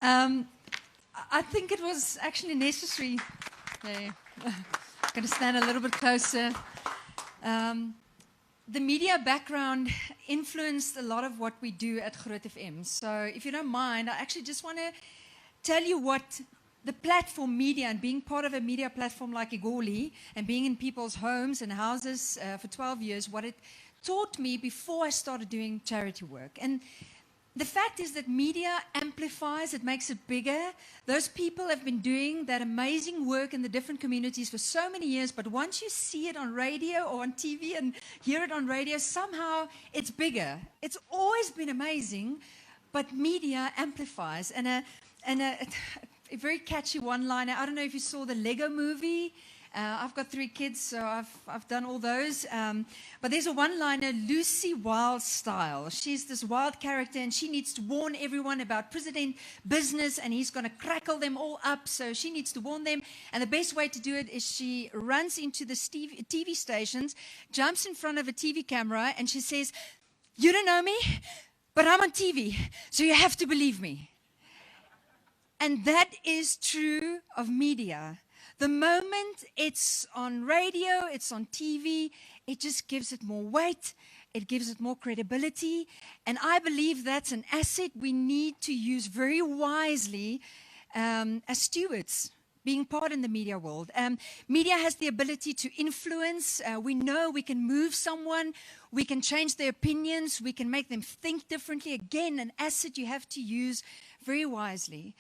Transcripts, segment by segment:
Um, I think it was actually necessary. There. Going to stand a little bit closer. Um, the media background influenced a lot of what we do at Groot FM. So if you don't mind, I actually just want to tell you what the platform media and being part of a media platform like Igoli and being in people's homes and houses for 12 years, what it taught me before I started doing charity work. And the fact is that media amplifies, it makes it bigger. Those people have been doing that amazing work in the different communities for so many years, but once you see it on radio or on TV and hear it on radio, somehow it's bigger. It's always been amazing, but media amplifies. And a very catchy one-liner, I don't know if you saw the Lego movie. I've got 3 kids, so I've done all those. But there's a one-liner, Lucy Wilde style. She's this wild character, and she needs to warn everyone about President Business, and he's going to crackle them all up, so she needs to warn them. And the best way to do it is she runs into the TV stations, jumps in front of a TV camera, and she says, "You don't know me, but I'm on TV, so you have to believe me." And that is true of media. The moment it's on radio, it's on TV, it just gives it more weight, it gives it more credibility, and I believe that's an asset we need to use very wisely as stewards, being part in the media world. Media has the ability to influence. We know we can move someone, we can change their opinions, we can make them think differently. Again, an asset you have to use very wisely.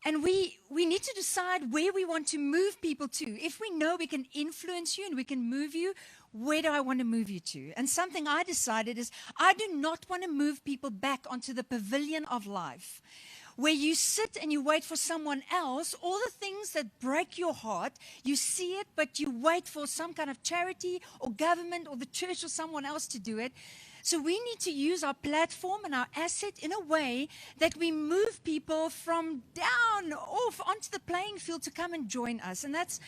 And we need to decide where we want to move people to. If we know we can influence you and we can move you, where do I want to move you to? And something I decided is I do not want to move people back onto the pavilion of life, where you sit and you wait for someone else, all the things that break your heart, you see it, but you wait for some kind of charity or government or the church or someone else to do it. So we need to use our platform and our asset in a way that we move people from down off onto the playing field to come and join us. And that's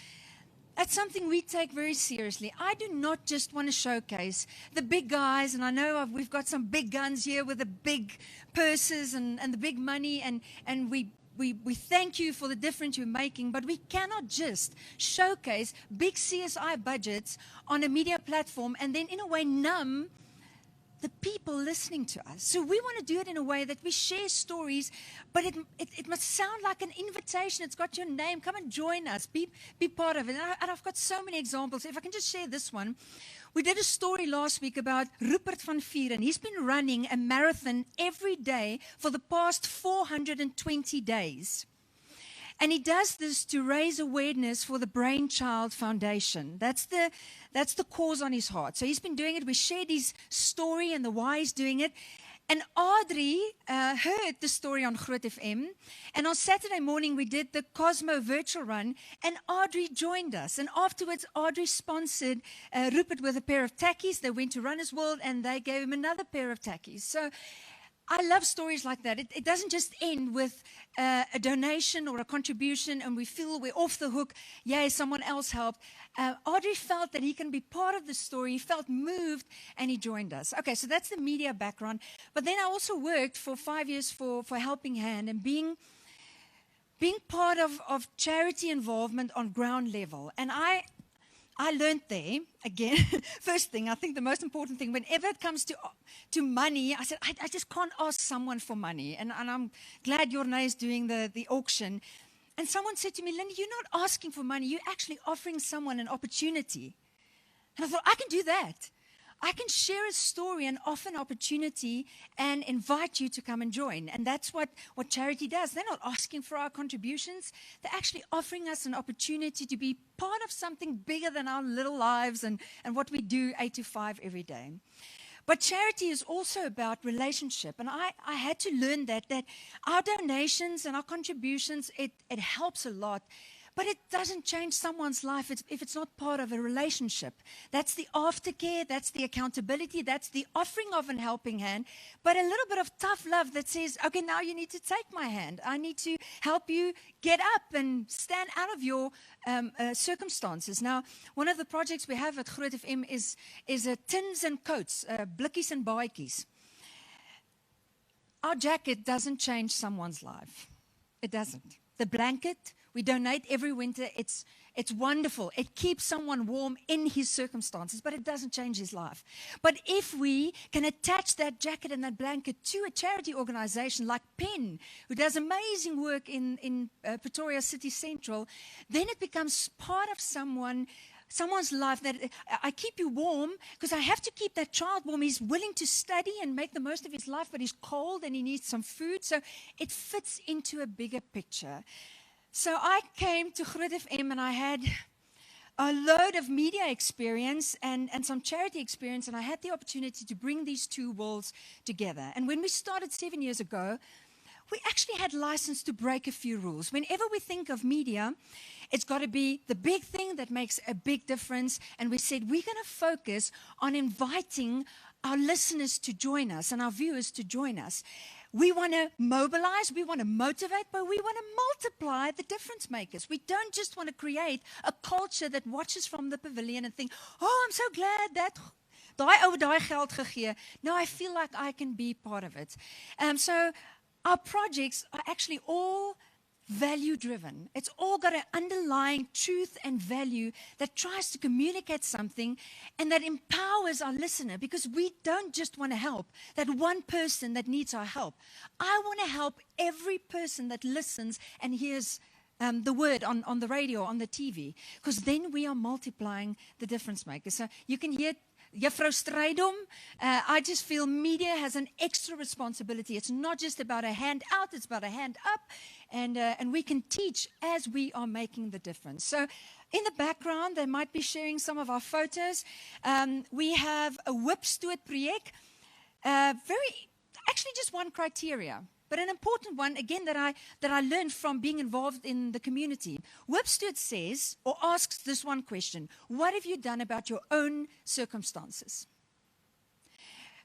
something we take very seriously. I do not just want to showcase the big guys, and I know we've got some big guns here with the big purses and the big money, and we thank you for the difference you're making, but we cannot just showcase big CSI budgets on a media platform and then in a way numb the people listening to us. So we want to do it in a way that we share stories, but it must sound like an invitation. It's got your name. Come and join us. Be part of it. And I've got so many examples. If I can just share this one. We did a story last week about Rupert van Vieren. He's been running a marathon every day for the past 420 days. And he does this to raise awareness for the Brainchild Foundation. That's the cause on his heart. So he's been doing it. We shared his story and the why he's doing it. And Audrey heard the story on Groot FM. And on Saturday morning, we did the Cosmo virtual run. And Audrey joined us. And afterwards, Audrey sponsored Rupert with a pair of tackies. They went to Runner's World, and they gave him another pair of tackies. So I love stories like that. It doesn't just end with a donation or a contribution and we feel we're off the hook. Yay, someone else helped. Audrey felt that he can be part of the story. He felt moved and he joined us. Okay, so that's the media background. But then I also worked for 5 years for Helping Hand and being part of charity involvement on ground level. And I learned there, again, first thing, I think the most important thing, whenever it comes to money, I said, I just can't ask someone for money. And I'm glad Jorne is doing the auction. And someone said to me, Linda, you're not asking for money. You're actually offering someone an opportunity. And I thought, I can do that. I can share a story and offer an opportunity and invite you to come and join. And that's what charity does. They're not asking for our contributions. They're actually offering us an opportunity to be part of something bigger than our little lives and what we do 8 to 5 every day. But charity is also about relationship. And I had to learn that our donations and our contributions, it helps a lot. But it doesn't change someone's life if it's not part of a relationship. That's the aftercare, that's the accountability, that's the offering of a helping hand, but a little bit of tough love that says, okay, now you need to take my hand. I need to help you get up and stand out of your circumstances. Now, one of the projects we have at Groot FM is tins and coats, blikkies and baadjies. Our jacket doesn't change someone's life. It doesn't. The blanket we donate every winter, it's wonderful. It keeps someone warm in his circumstances, but it doesn't change his life. But if we can attach that jacket and that blanket to a charity organization like PEN, who does amazing work in Pretoria City Central, then it becomes part of someone's life that I keep you warm because I have to keep that child warm. He's willing to study and make the most of his life, but he's cold and he needs some food. So it fits into a bigger picture. So I came to Groot FM and I had a load of media experience and some charity experience, and I had the opportunity to bring these two worlds together. And when we started 7 years ago, we actually had license to break a few rules. Whenever we think of media, it's got to be the big thing that makes a big difference. And we said, we're going to focus on inviting our listeners to join us and our viewers to join us. We want to mobilize, we want to motivate, but we want to multiply the difference makers. We don't just want to create a culture that watches from the pavilion and think, oh, I'm so glad that daai ou daai geld gegee. No, I feel like I can be part of it. So our projects are actually all value-driven. It's all got an underlying truth and value that tries to communicate something and that empowers our listener, because we don't just want to help that one person that needs our help. I want to help every person that listens and hears the word on the radio, on the TV, because then we are multiplying the difference makers. So you can hear Juffrou Strydom, I just feel media has an extra responsibility. It's not just about a hand out, it's about a hand up. And we can teach as we are making the difference. So in the background, they might be sharing some of our photos. We have a Whipstoot project. Actually just one criteria, but an important one, again, that I learned from being involved in the community. Whipstoot says, or asks this one question: what have you done about your own circumstances?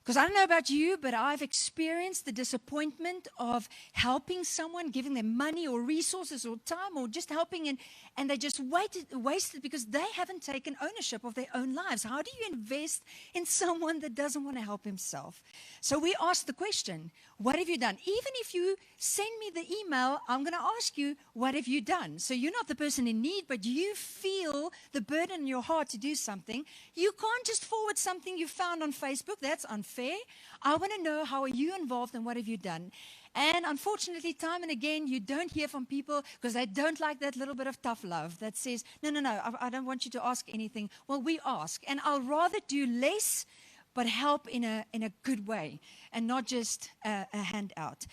Because I don't know about you, but I've experienced the disappointment of helping someone, giving them money or resources or time or just helping, and they just wasted because they haven't taken ownership of their own lives. How do you invest in someone that doesn't want to help himself? So we asked the question, what have you done? Even if you send me the email, I'm going to ask you, what have you done? So you're not the person in need, but you feel the burden in your heart to do something. You can't just forward something you found on Facebook. That's unfair. I want to know, how are you involved and what have you done? And unfortunately, time and again, you don't hear from people because they don't like that little bit of tough love that says, no, I don't want you to ask anything. Well, we ask. And I'll rather do less but help in a good way and not just a handout.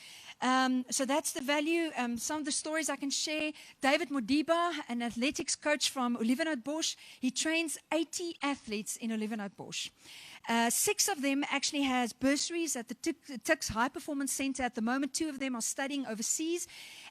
So that's the value. Some of the stories I can share. David Modiba, an athletics coach from Olivenhoutbosch, he trains 80 athletes in Olivenhoutbosch. 6 of them actually has bursaries at the Tuks High Performance Center at the moment. 2 of them are studying overseas.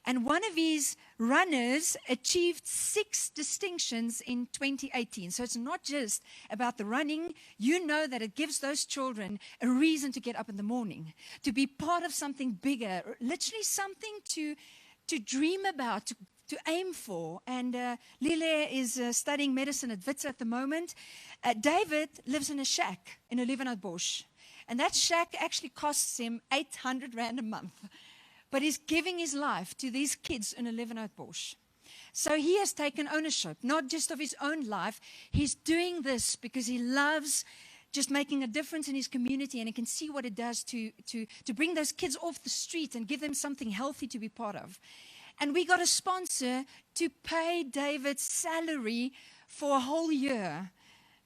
And one of his runners achieved 6 distinctions in 2018. So it's not just about the running. You know that it gives those children a reason to get up in the morning, to be part of something bigger, literally something to dream about, to aim for. And Lile is studying medicine at Wits at the moment. David lives in a shack in Olivenhoutbosch. And that shack actually costs him 800 Rand a month. But he's giving his life to these kids in Olivenhoutbosch. So he has taken ownership, not just of his own life. He's doing this because he loves just making a difference in his community, and he can see what it does to bring those kids off the street and give them something healthy to be part of. And we got a sponsor to pay David's salary for a whole year.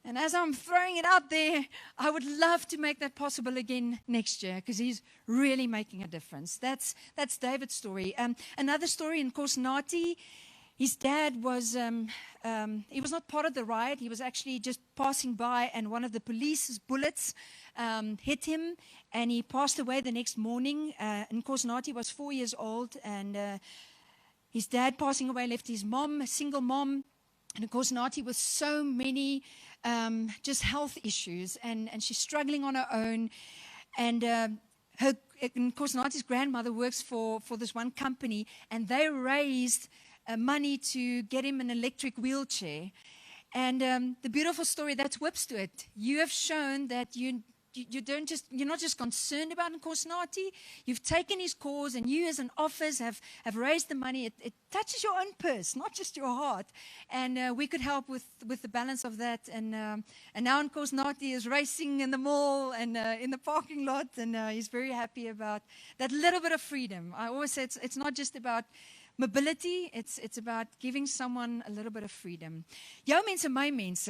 And as I'm throwing it out there, I would love to make that possible again next year, because he's really making a difference. That's David's story. Another story in Kosnati, his dad was, he was not part of the riot. He was actually just passing by, and one of the police's bullets hit him, and he passed away the next morning. And Kosnati was 4 years old, and his dad passing away left his mom, a single mom, and of course Nati with so many just health issues, and she's struggling on her own. And of course Nati's grandmother works for this one company, and they raised money to get him an electric wheelchair. And the beautiful story, that's Whipstoot. You have shown that you you're not just concerned about Nkosinathi. You've taken his cause, and you as an office have raised the money. It touches your own purse, not just your heart. And we could help with the balance of that. And now Nkosinathi is racing in the mall and in the parking lot, and he's very happy about that little bit of freedom. I always say it's not just about mobility, it's about giving someone a little bit of freedom. Jou mense, my mense.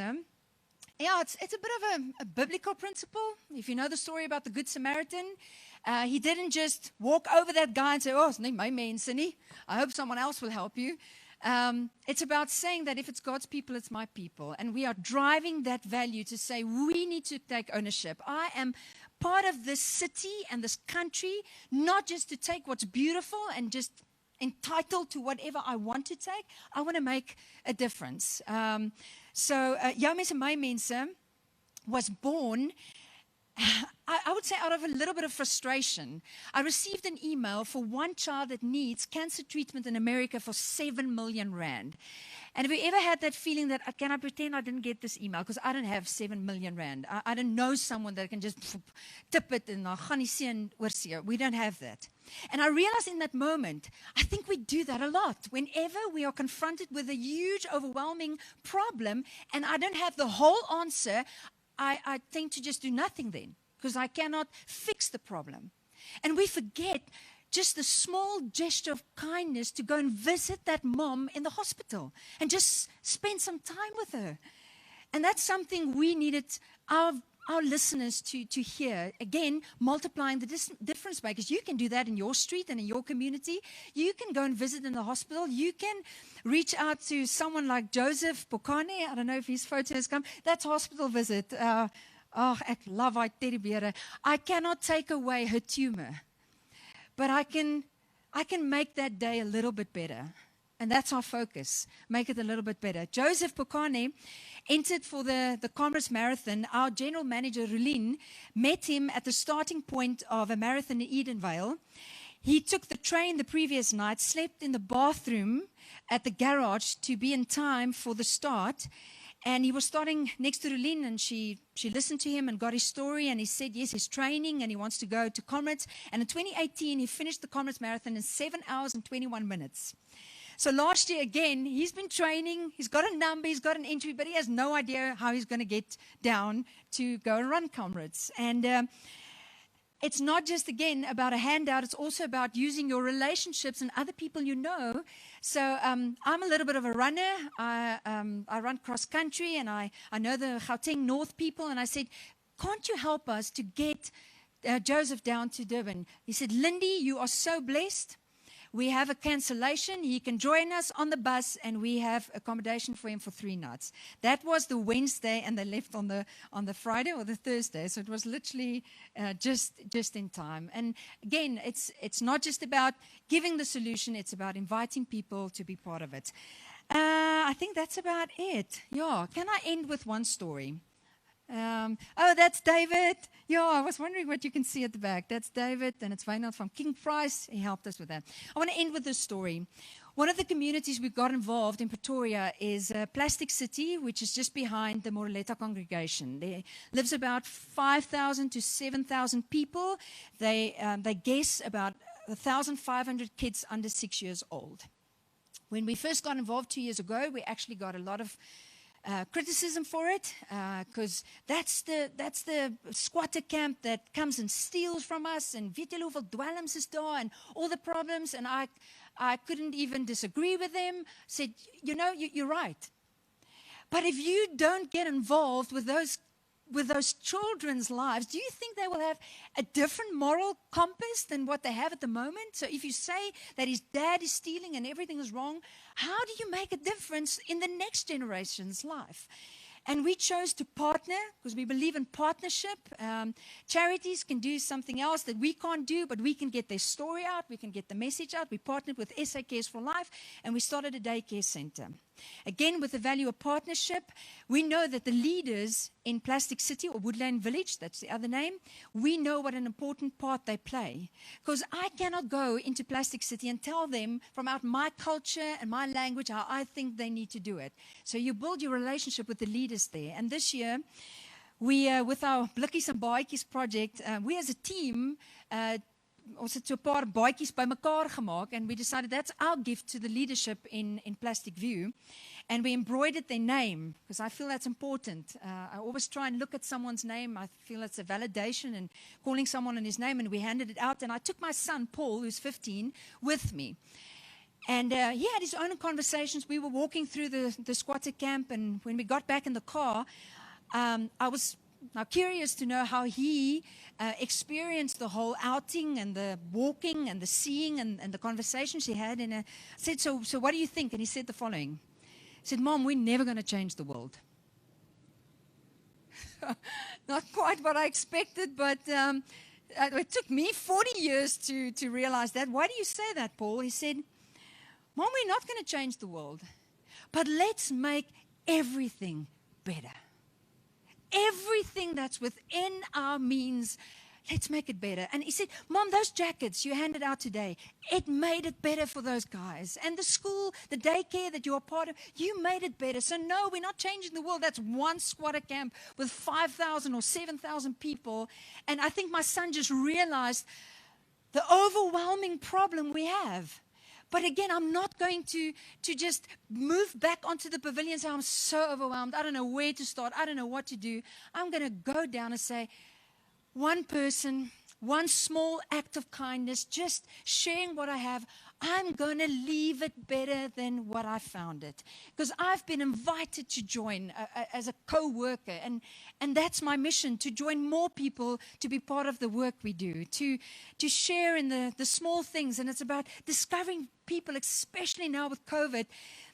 Yeah, it's a bit of a biblical principle. If you know the story about the Good Samaritan, he didn't just walk over that guy and say, oh, it's not my mense nie. I hope someone else will help you. It's about saying that if it's God's people, it's my people. And we are driving that value to say we need to take ownership. I am part of this city and this country, not just to take what's beautiful and just entitled to whatever I want to take. I want to make a difference. So, Jou mense, my mense was born, I would say, out of a little bit of frustration. I received an email for one child that needs cancer treatment in America for 7 million rand. And have you ever had that feeling that, can I pretend I didn't get this email? Because I don't have 7 million rand. I don't know someone that can just tip it and gaan nie sien oor see. We don't have that. And I realized in that moment, I think we do that a lot. Whenever we are confronted with a huge, overwhelming problem, and I don't have the whole answer, I tend to just do nothing then, because I cannot fix the problem. And we forget just the small gesture of kindness to go and visit that mom in the hospital and just spend some time with her. And that's something we needed our listeners to hear. Again, multiplying the difference makers. You can do that in your street and in your community. You can go and visit in the hospital. You can reach out to someone like Joseph Bokane. I don't know if his photo has come. That's hospital visit. Ek love my teddy bear. I cannot take away her tumor. But I can make that day a little bit better. And that's our focus. Make it a little bit better. Joseph Bokane entered for the Commerce Marathon. Our general manager, Rulin, met him at the starting point of a marathon in Edenvale. He took the train the previous night, slept in the bathroom at the garage to be in time for the start. And he was starting next to Rulin, and she listened to him and got his story, and he said, yes, he's training, and he wants to go to Comrades. And in 2018, he finished the Comrades Marathon in 7 hours and 21 minutes. So last year, again, he's been training. He's got a number, he's got an entry, but he has no idea how he's going to get down to go and run Comrades. And it's not just, again, about a handout. It's also about using your relationships and other people you know. So I'm a little bit of a runner. I run cross country, and I know the Gauteng North people. And I said, can't you help us to get Joseph down to Durban? He said, Lindy, you are so blessed. We have a cancellation. He can join us on the bus, and we have accommodation for him for 3 nights. That was the Wednesday, and they left on the Friday or the Thursday. So it was literally just in time. And again, it's not just about giving the solution. It's about inviting people to be part of it. I think that's about it. Yeah. Can I end with one story? That's David. Yeah, I was wondering what you can see at the back. That's David, and it's Wynand from King Price. He helped us with that. I want to end with this story. One of the communities we've got involved in Pretoria is Plastic City, which is just behind the Moreleta congregation. There lives about 5,000 to 7,000 people. They guess about 1,500 kids under 6 years old. When we first got involved 2 years ago, we actually got a lot of criticism for it, because that's the squatter camp that comes and steals from us, and weet julle hoeveel dwelms is daar, and all the problems. And I couldn't even disagree with them. Said, you're right. But if you don't get involved with those children's lives, do you think they will have a different moral compass than what they have at the moment? So if you say that his dad is stealing and everything is wrong, how do you make a difference in the next generation's life? And we chose to partner because we believe in partnership. Charities can do something else that we can't do, but we can get their story out. We can get the message out. We partnered with SA Cares for Life, and we started a daycare center. Again, with the value of partnership, we know that the leaders in Plastic City or Woodland Village, that's the other name, we know what an important part they play. Because I cannot go into Plastic City and tell them from out my culture and my language how I think they need to do it. So you build your relationship with the leaders there. And this year, we, with our Blikkies and Baadjies project, we as a team, ons het so 'n paar baadjies bymekaar gemaak, and we decided that's our gift to the leadership in Plastic View. And we embroidered their name, because I feel that's important. I always try and look at someone's name. I feel it's a validation and calling someone on his name, and we handed it out. And I took my son, Paul, who's 15, with me. And he had his own conversations. We were walking through the squatter camp, and when we got back in the car, I was now curious to know how he experienced the whole outing and the walking and the seeing and the conversations he had. And I said, so what do you think? And he said the following. He said, Mom, we're never going to change the world. Not quite what I expected, but it took me 40 years to realize that. Why do you say that, Paul? He said, Mom, we're not going to change the world, but let's make everything better. Everything that's within our means, let's make it better. And he said, Mom, those jackets you handed out today, it made it better for those guys. And the school, the daycare that you're a part of, you made it better. So no, we're not changing the world. That's one squatter camp with 5,000 or 7,000 people. And I think my son just realized the overwhelming problem we have. But again, I'm not going to just move back onto the pavilion and say, I'm so overwhelmed. I don't know where to start. I don't know what to do. I'm going to go down and say, one person, one small act of kindness, just sharing what I have, I'm going to leave it better than what I found it. Because I've been invited to join as a co-worker. And that's my mission, to join more people to be part of the work we do, to share in the small things. And it's about discovering people, especially now with COVID.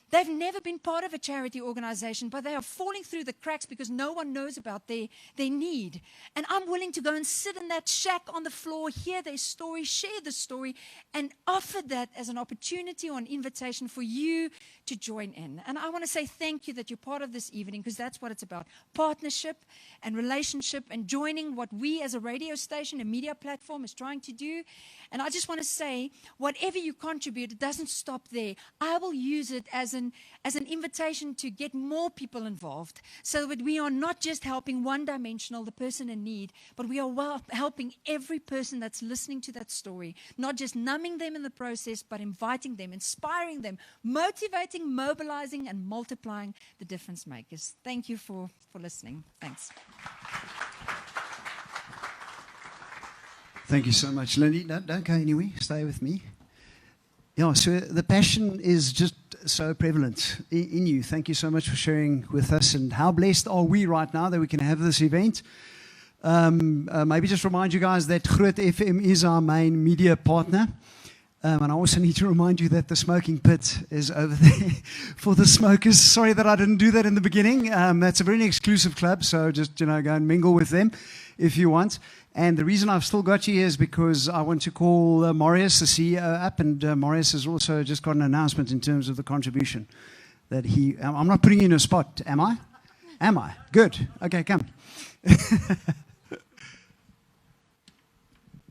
They've never been part of a charity organization, but they are falling through the cracks because no one knows about their need. And I'm willing to go and sit in that shack on the floor, hear their story, share the story, and offer that as an opportunity or an invitation for you to join in. And I want to say thank you that you're part of this evening, because that's what it's about. Partnership and relationship and joining what we as a radio station, a media platform, is trying to do. And I just want to say, whatever you contribute, it doesn't stop there. I will use it as an invitation to get more people involved, so that we are not just helping one-dimensional, the person in need, but we are helping every person that's listening to that story, not just numbing them in the process, but inviting them, inspiring them, motivating, mobilizing, and multiplying the difference makers. Thank you for listening. Thanks. Thank you so much, Lindy. Don't go anywhere. Stay with me. Yeah, so the passion is just so prevalent in you. Thank you so much for sharing with us. And how blessed are we right now that we can have this event. Maybe just remind you guys that Groot FM is our main media partner. And I also need to remind you that the smoking pit is over there for the smokers. Sorry that I didn't do that in the beginning. That's a very exclusive club, so just go and mingle with them if you want. And the reason I've still got you here is because I want to call Marius, the CEO, up. And Marius has also just got an announcement in terms of the contribution that he... I'm not putting you in a spot, am I? Am I? Good. Okay, come.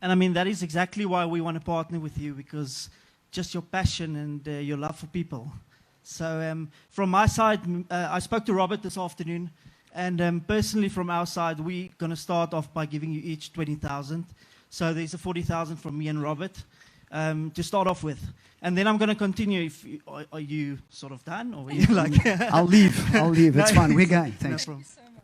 And I mean, that is exactly why we want to partner with you, because just your passion and your love for people. So from my side, I spoke to Robert this afternoon. And personally, from our side, we're going to start off by giving you each 20,000. So there's a 40,000 from me and Robert to start off with. And then I'm going to continue. Are you sort of done? Or are you like... I'll leave. It's fine. We're going. Thanks. No Thank you so much.